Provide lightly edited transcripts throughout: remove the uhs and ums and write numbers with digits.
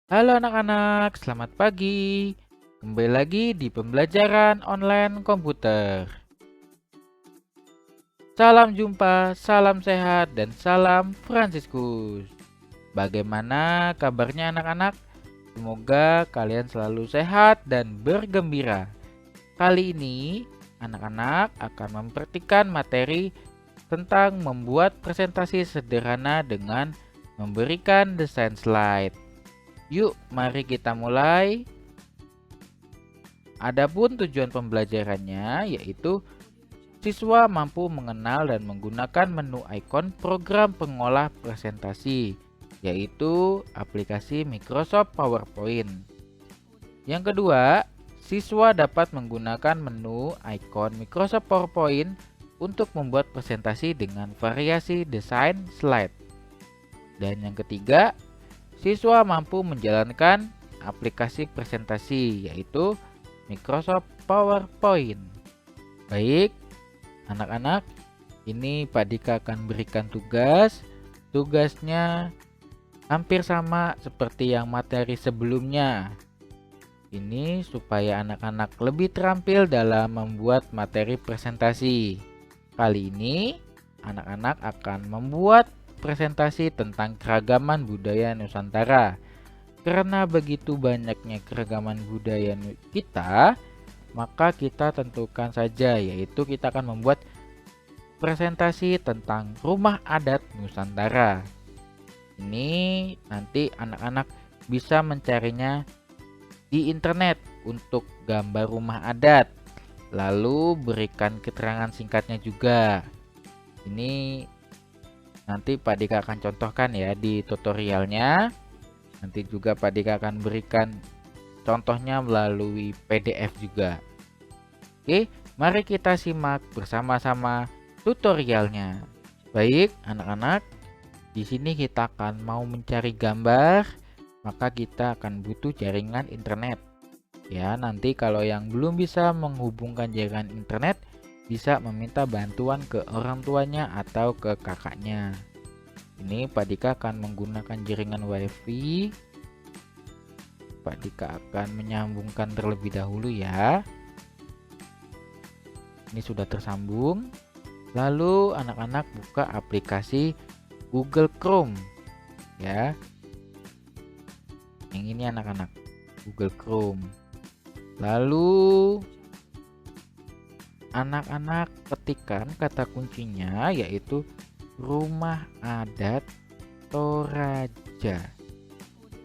Halo anak-anak, selamat pagi. Kembali lagi di pembelajaran online komputer. Salam jumpa, salam sehat, dan salam Fransiskus. Bagaimana kabarnya anak-anak? Semoga kalian selalu sehat dan bergembira. Kali ini, anak-anak akan mempraktikkan materi tentang membuat presentasi sederhana dengan memberikan desain slide. Yuk, mari kita mulai. Adapun tujuan pembelajarannya yaitu siswa mampu mengenal dan menggunakan menu ikon program pengolah presentasi, yaitu aplikasi Microsoft PowerPoint. Yang kedua, siswa dapat menggunakan menu ikon Microsoft PowerPoint untuk membuat presentasi dengan variasi desain slide. Dan yang ketiga, siswa mampu menjalankan aplikasi presentasi, yaitu Microsoft PowerPoint. Baik, anak-anak, ini Pak Dika akan berikan tugas. Tugasnya hampir sama seperti yang materi sebelumnya. Ini supaya anak-anak lebih terampil dalam membuat materi presentasi. Kali ini, anak-anak akan membuat presentasi tentang keragaman budaya Nusantara. Karena begitu banyaknya keragaman budaya kita, maka kita tentukan saja, yaitu kita akan membuat presentasi tentang rumah adat Nusantara. Ini nanti anak-anak bisa mencarinya di internet untuk gambar rumah adat, lalu berikan keterangan singkatnya juga. Ini nanti Pak Dika akan contohkan ya di tutorialnya. Nanti juga Pak Dika akan berikan contohnya melalui PDF juga. Oke, mari kita simak bersama-sama tutorialnya. Baik, anak-anak, di sini kita akan mau mencari gambar, maka kita akan butuh jaringan internet. Ya, nanti kalau yang belum bisa menghubungkan jaringan internet, bisa meminta bantuan ke orang tuanya atau ke kakaknya. Ini Pak Dika akan menggunakan jaringan WiFi. Pak Dika akan menyambungkan terlebih dahulu ya. Ini sudah tersambung. Lalu anak-anak buka aplikasi Google Chrome ya. Yang ini anak-anak, Google Chrome. Lalu anak-anak ketikkan kata kuncinya yaitu rumah adat Toraja.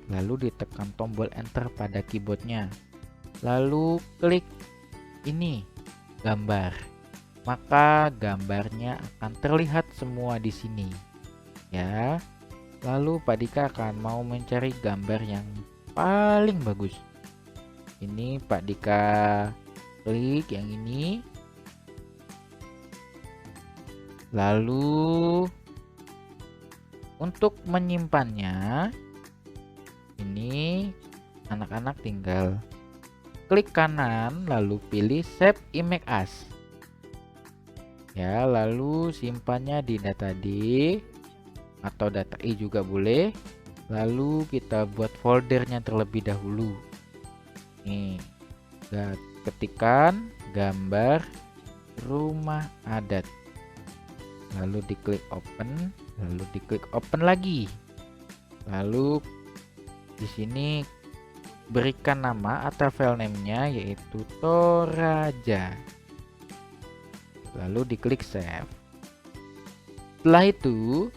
Lalu ditekan tombol enter pada keyboardnya. Lalu klik ini gambar. Maka gambarnya akan terlihat semua di sini. Ya. Lalu Pak Dika akan mau mencari gambar yang paling bagus. Ini Pak Dika klik yang ini. Lalu untuk menyimpannya, ini anak-anak tinggal klik kanan lalu pilih save image as. Ya, lalu simpannya di data D atau data I juga boleh. Lalu kita buat foldernya terlebih dahulu. Nih, ketikkan gambar rumah adat. Lalu diklik open, lalu diklik open lagi. Lalu di sini berikan nama atau file name-nya yaitu Toraja. Lalu diklik save. Setelah itu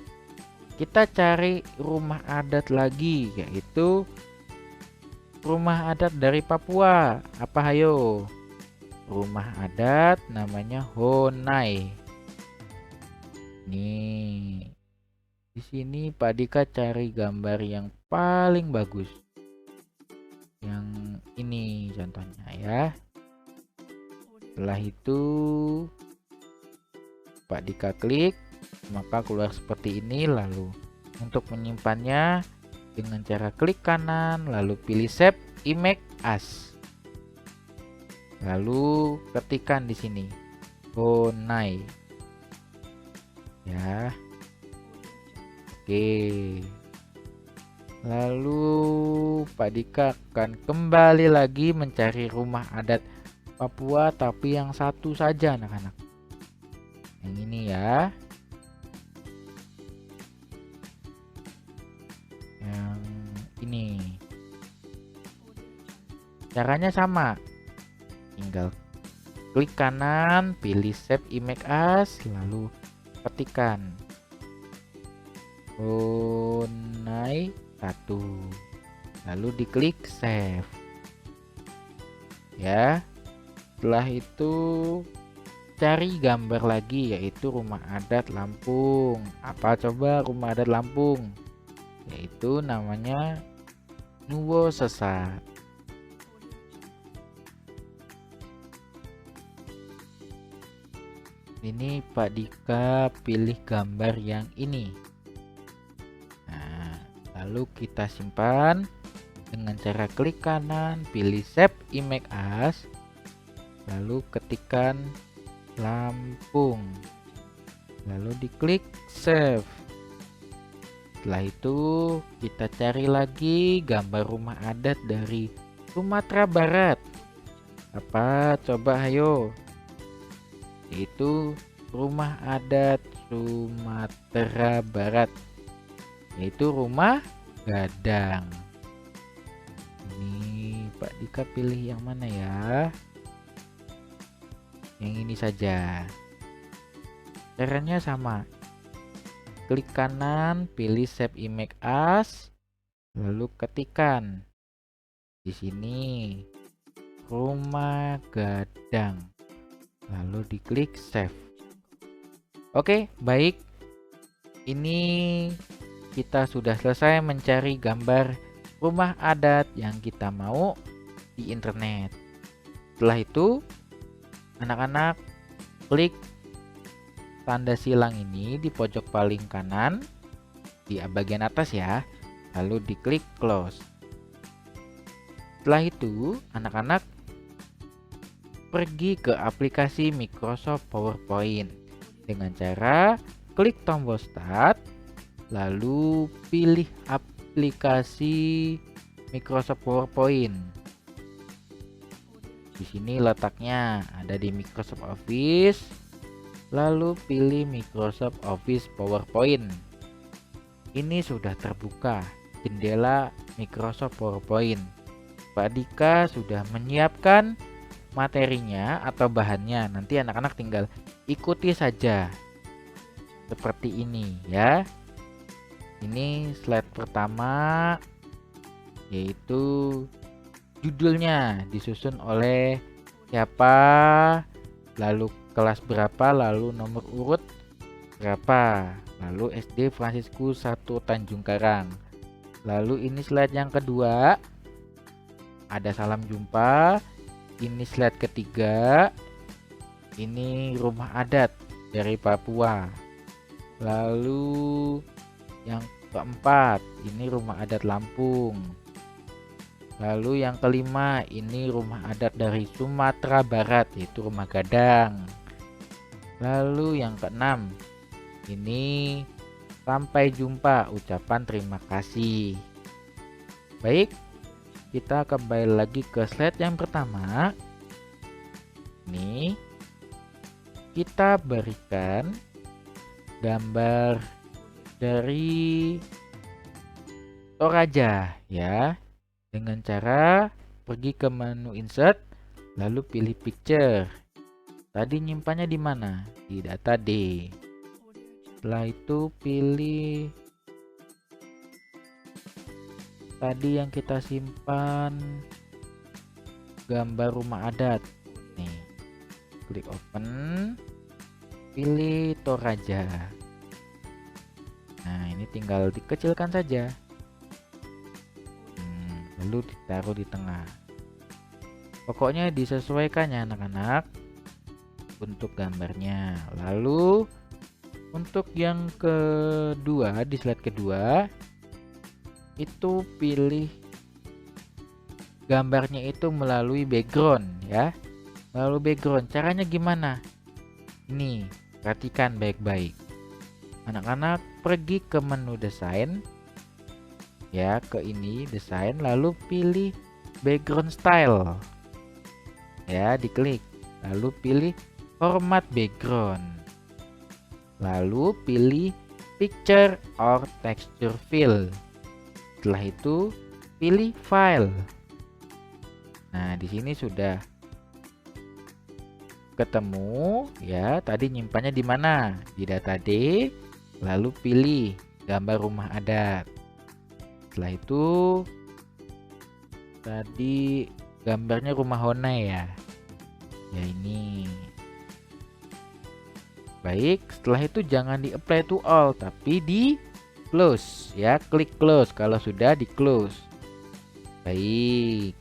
kita cari rumah adat lagi, yaitu rumah adat dari Papua. Apa hayo? Rumah adat namanya Honai. Nih, di sini Pak Dika cari gambar yang paling bagus. Yang ini contohnya ya. Setelah itu Pak Dika klik, maka keluar seperti ini. Lalu untuk menyimpannya dengan cara klik kanan lalu pilih save image as. Lalu ketikkan di sini Honai. Ya. Oke. Lalu Pak Dika akan kembali lagi mencari rumah adat Papua, tapi yang satu saja anak-anak. Yang ini ya. Yang ini. Caranya sama. Tinggal klik kanan, pilih Save Image As, lalu ketikkan Bonai 1. Lalu diklik Save. Ya. Setelah itu cari gambar lagi, yaitu rumah adat Lampung. Apa coba rumah adat Lampung? Yaitu namanya Nuwo Sesat. Ini Pak Dika pilih gambar yang ini. Nah, lalu kita simpan dengan cara klik kanan, pilih Save Image As, lalu ketikkan Lampung, lalu diklik Save. Setelah itu kita cari lagi gambar rumah adat dari Sumatera Barat. Apa coba ayo? Yaitu rumah adat Sumatera Barat, yaitu rumah Gadang. Ini Pak Dika pilih yang mana ya? Yang ini saja. Caranya sama. Klik kanan, pilih Save Image As, lalu ketikkan di sini rumah Gadang, lalu diklik Save. Oke, baik. Ini kita sudah selesai mencari gambar rumah adat yang kita mau di internet. Setelah itu, anak-anak klik tanda silang ini di pojok paling kanan di bagian atas ya, lalu diklik Close. Setelah itu, anak-anak pergi ke aplikasi Microsoft PowerPoint dengan cara klik tombol Start, lalu pilih aplikasi Microsoft PowerPoint. Di sini letaknya ada di Microsoft Office, lalu pilih Microsoft Office PowerPoint. Ini sudah terbuka jendela Microsoft PowerPoint. Pak Dika sudah menyiapkan materinya atau bahannya. Nanti anak-anak tinggal ikuti saja seperti ini ya. Ini slide pertama, yaitu judulnya disusun oleh siapa, lalu kelas berapa, lalu nomor urut berapa, lalu SD Fransiskus 1 Tanjung Karang. Lalu ini slide yang kedua, ada salam jumpa. Ini slide ketiga, ini rumah adat dari Papua. Lalu yang keempat, ini rumah adat Lampung. Lalu yang kelima, ini rumah adat dari Sumatera Barat, yaitu rumah Gadang. Lalu yang keenam, ini sampai jumpa, ucapan terima kasih. Baik, kita kembali lagi ke slide yang pertama. Ini kita berikan gambar dari Toraja ya, dengan cara pergi ke menu Insert, lalu pilih Picture. Tadi nyimpannya di mana? Di data D. Setelah itu pilih tadi yang kita simpan, gambar rumah adat. Nih, klik Open, pilih Toraja. Nah, ini tinggal dikecilkan saja. Lalu ditaruh di tengah. Pokoknya disesuaikan ya anak-anak untuk gambarnya. Lalu untuk yang kedua, di slide kedua itu pilih gambarnya itu melalui background ya. Melalui background. Caranya gimana? Ini, perhatikan baik-baik. Anak-anak pergi ke menu desain, ya ke ini desain, lalu pilih background style, ya diklik, lalu pilih format background, lalu pilih picture or texture fill. Setelah itu pilih file. Nah, di sini sudah ketemu ya, tadi nyimpannya di mana? Di data D, lalu pilih gambar rumah adat. Setelah itu tadi gambarnya rumah Honai ya. Ya ini. Baik, setelah itu jangan di apply to all tapi di close ya, klik close kalau sudah di close. Baik.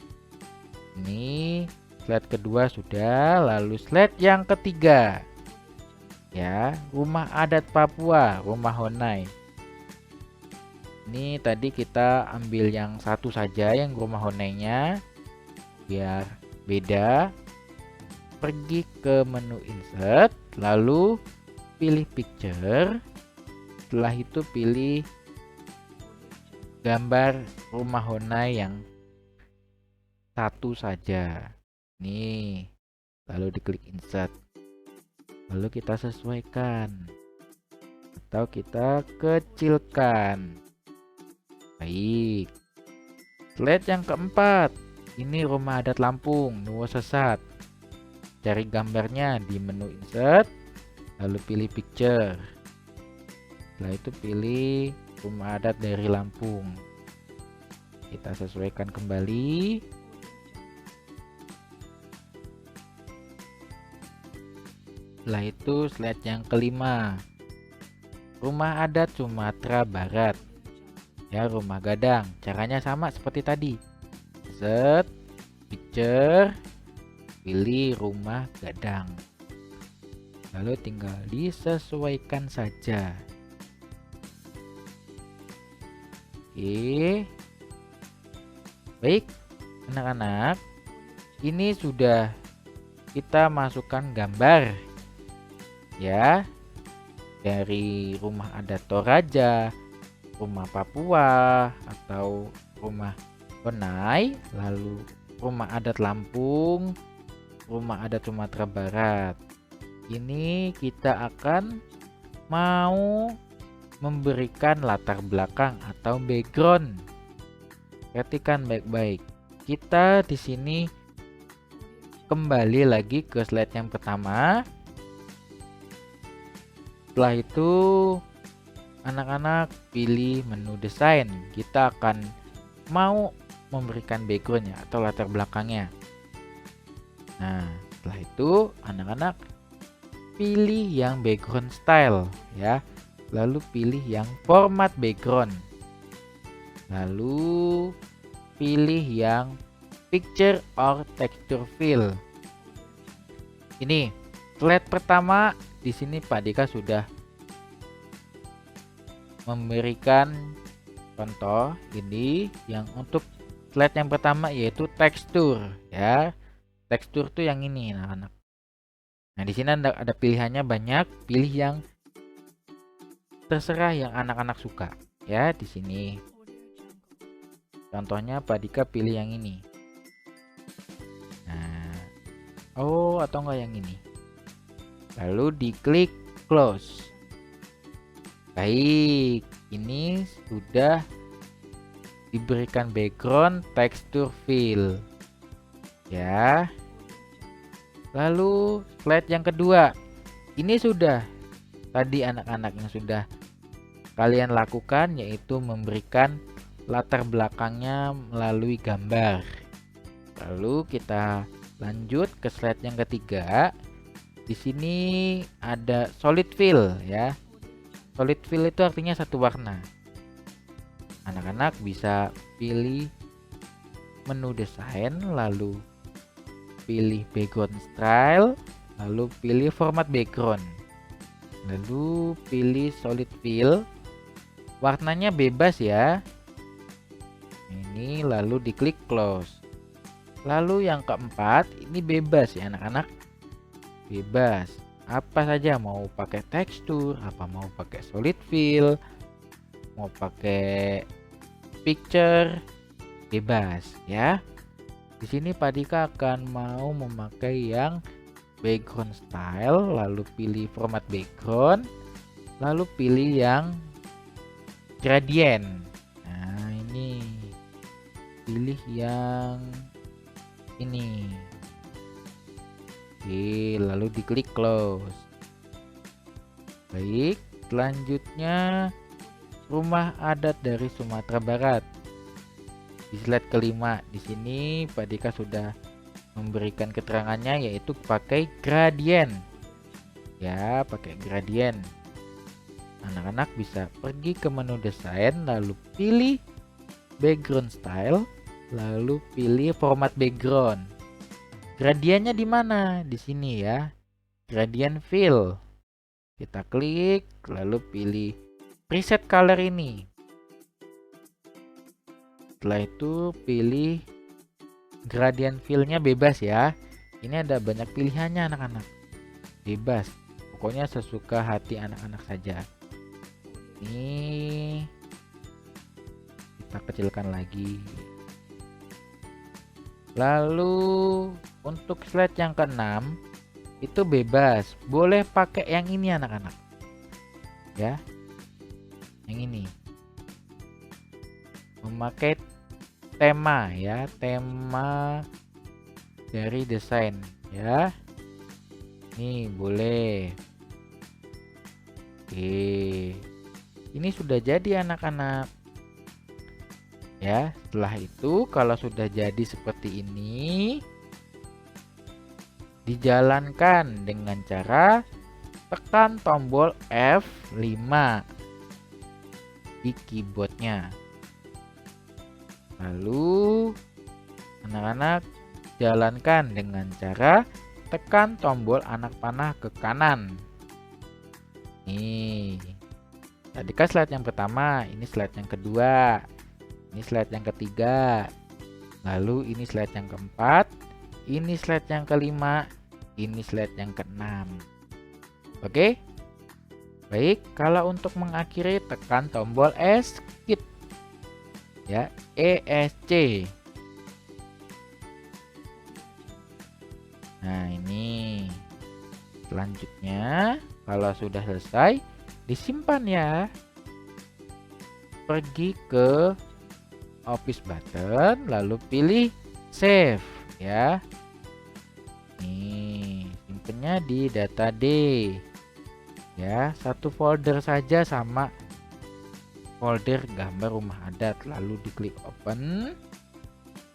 Ini slide kedua sudah, lalu slide yang ketiga. Ya, rumah adat Papua, rumah Honai. Ini tadi kita ambil yang satu saja, yang rumah Honai-nya biar beda. Pergi ke menu insert, lalu pilih picture. Setelah itu pilih gambar rumah Honai yang satu saja. Nih, lalu diklik insert. Lalu kita sesuaikan atau kita kecilkan. Baik. Slide yang keempat. Ini rumah adat Lampung, Nuwo Sesat. Cari gambarnya di menu insert, lalu pilih picture. Setelah itu pilih rumah adat dari Lampung. Kita sesuaikan kembali. Setelah itu slide yang kelima, rumah adat Sumatera Barat, ya rumah gadang. Caranya sama seperti tadi, set picture, pilih rumah gadang, lalu tinggal disesuaikan saja. Oke, baik anak-anak, ini sudah kita masukkan gambar ya dari rumah adat Toraja, rumah Papua atau rumah Honai, lalu rumah adat Lampung, rumah adat Sumatera Barat. Ini kita akan mau memberikan latar belakang atau background. Perhatikan baik-baik. Kita di sini kembali lagi ke slide yang pertama. Setelah itu anak-anak pilih menu desain. Kita akan mau memberikan backgroundnya atau latar belakangnya. Nah, setelah itu anak-anak pilih yang background style ya. Lalu pilih yang format background. Lalu pilih yang picture or texture fill. Ini slide pertama. Di sini Pak Dika sudah memberikan contoh ini yang untuk slide yang pertama, yaitu tekstur ya. Tekstur tuh yang ini anak-anak. Nah, di sini ada pilihannya banyak, pilih yang terserah yang anak-anak suka ya. Di sini contohnya Pak Dika pilih yang ini. Nah, atau enggak yang ini. Lalu diklik close. Baik, ini sudah diberikan background texture fill ya. Lalu slide yang kedua, ini sudah tadi anak-anak yang sudah kalian lakukan, yaitu memberikan latar belakangnya melalui gambar. Lalu kita lanjut ke slide yang ketiga. Di sini ada solid fill ya. Solid fill itu artinya satu warna. Anak-anak bisa pilih menu desain, lalu pilih background style, lalu pilih format background, lalu pilih solid fill. Warnanya bebas ya. Ini lalu diklik close. Lalu yang keempat, ini bebas ya anak-anak. Bebas apa saja, mau pakai tekstur, apa mau pakai solid fill, mau pakai picture bebas ya. Di sini Pak Dika akan mau memakai yang background style, lalu pilih format background, lalu pilih yang gradient. Nah, ini pilih yang ini. Oke, lalu diklik close. Baik, selanjutnya rumah adat dari Sumatera Barat. Di slide kelima di sini Pak Dika sudah memberikan keterangannya, yaitu pakai gradient. Ya, pakai gradient. Anak-anak bisa pergi ke menu desain, lalu pilih background style, lalu pilih format background. Gradiennya di mana? Di sini ya. Gradient fill. Kita klik, lalu pilih preset color ini. Setelah itu pilih gradient fill-nya bebas ya. Ini ada banyak pilihannya anak-anak. Bebas. Pokoknya sesuka hati anak-anak saja. Ini kita kecilkan lagi. Lalu untuk slide yang ke-6 itu bebas. Boleh pakai yang ini anak-anak. Ya. Yang ini. Memakai tema ya, tema dari desain ya. Nih boleh. Oke, ini sudah jadi anak-anak ya. Setelah itu kalau sudah jadi seperti ini, dijalankan dengan cara tekan tombol F5 di keyboardnya. Lalu anak-anak jalankan dengan cara tekan tombol anak panah ke kanan. Nih, tadi kan slide yang pertama, ini slide yang kedua, ini slide yang ketiga, lalu ini slide yang keempat, ini slide yang kelima, ini slide yang keenam. Oke, baik. Kalau untuk mengakhiri tekan tombol Escape ya, ESC. Nah, ini selanjutnya kalau sudah selesai disimpan ya. Pergi ke office button, lalu pilih save ya. Nih, simpennya di data D ya, satu folder saja sama folder gambar rumah adat, lalu diklik open.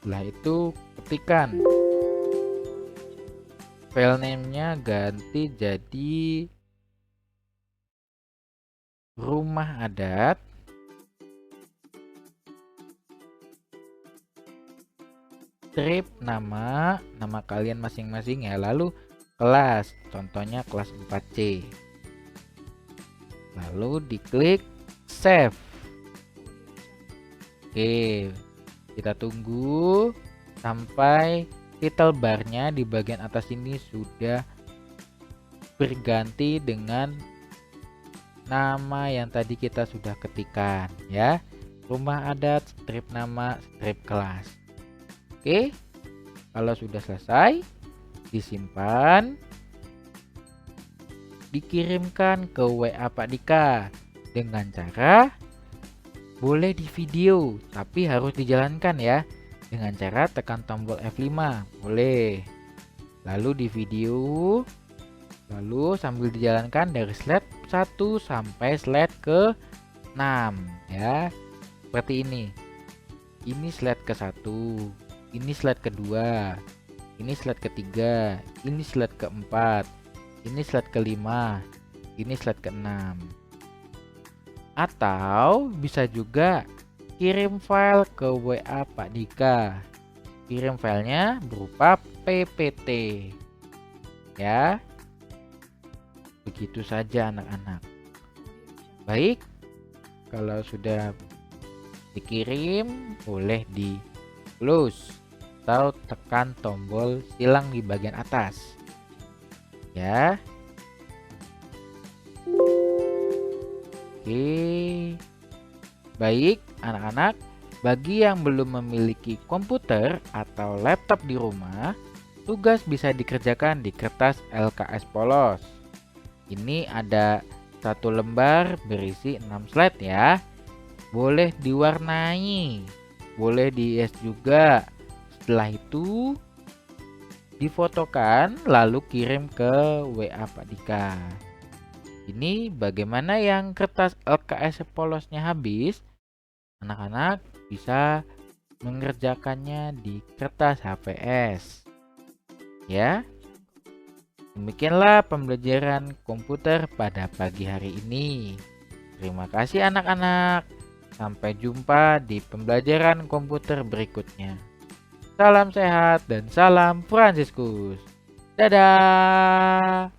Setelah itu ketikkan file name-nya, ganti jadi rumah adat strip nama kalian masing-masing ya, lalu kelas, contohnya kelas 4C, lalu diklik save. Oke, kita tunggu sampai title barnya di bagian atas ini sudah berganti dengan nama yang tadi kita sudah ketikkan ya. Rumah adat, strip nama, strip kelas. Oke, kalau sudah selesai disimpan, dikirimkan ke WA Pak Dika dengan cara boleh di video, tapi harus dijalankan ya, dengan cara tekan tombol F5 boleh, lalu di video, lalu sambil dijalankan dari slide 1 sampai slide ke 6 ya, seperti ini. Ini slide ke-1, ini slide kedua, ini slide ketiga, ini slide keempat, ini slide kelima, ini slide ke-6. Atau bisa juga kirim file ke WA Pak Dika. Kirim filenya berupa PPT ya. Begitu saja anak-anak. Baik, kalau sudah dikirim boleh di close atau tekan tombol silang di bagian atas ya. Oke, baik anak-anak, Bagi yang belum memiliki komputer atau laptop di rumah, tugas bisa dikerjakan di kertas LKS polos. Ini ada satu lembar berisi 6 slide ya. Boleh diwarnai, boleh dihias juga. Setelah itu difotokan lalu kirim ke WA Pak Dika. Ini bagaimana yang kertas LKS polosnya habis? Anak-anak bisa mengerjakannya di kertas HVS. Ya, demikianlah pembelajaran komputer pada pagi hari ini. Terima kasih anak-anak. Sampai jumpa di pembelajaran komputer berikutnya. Salam sehat dan salam Fransiskus. Dadah.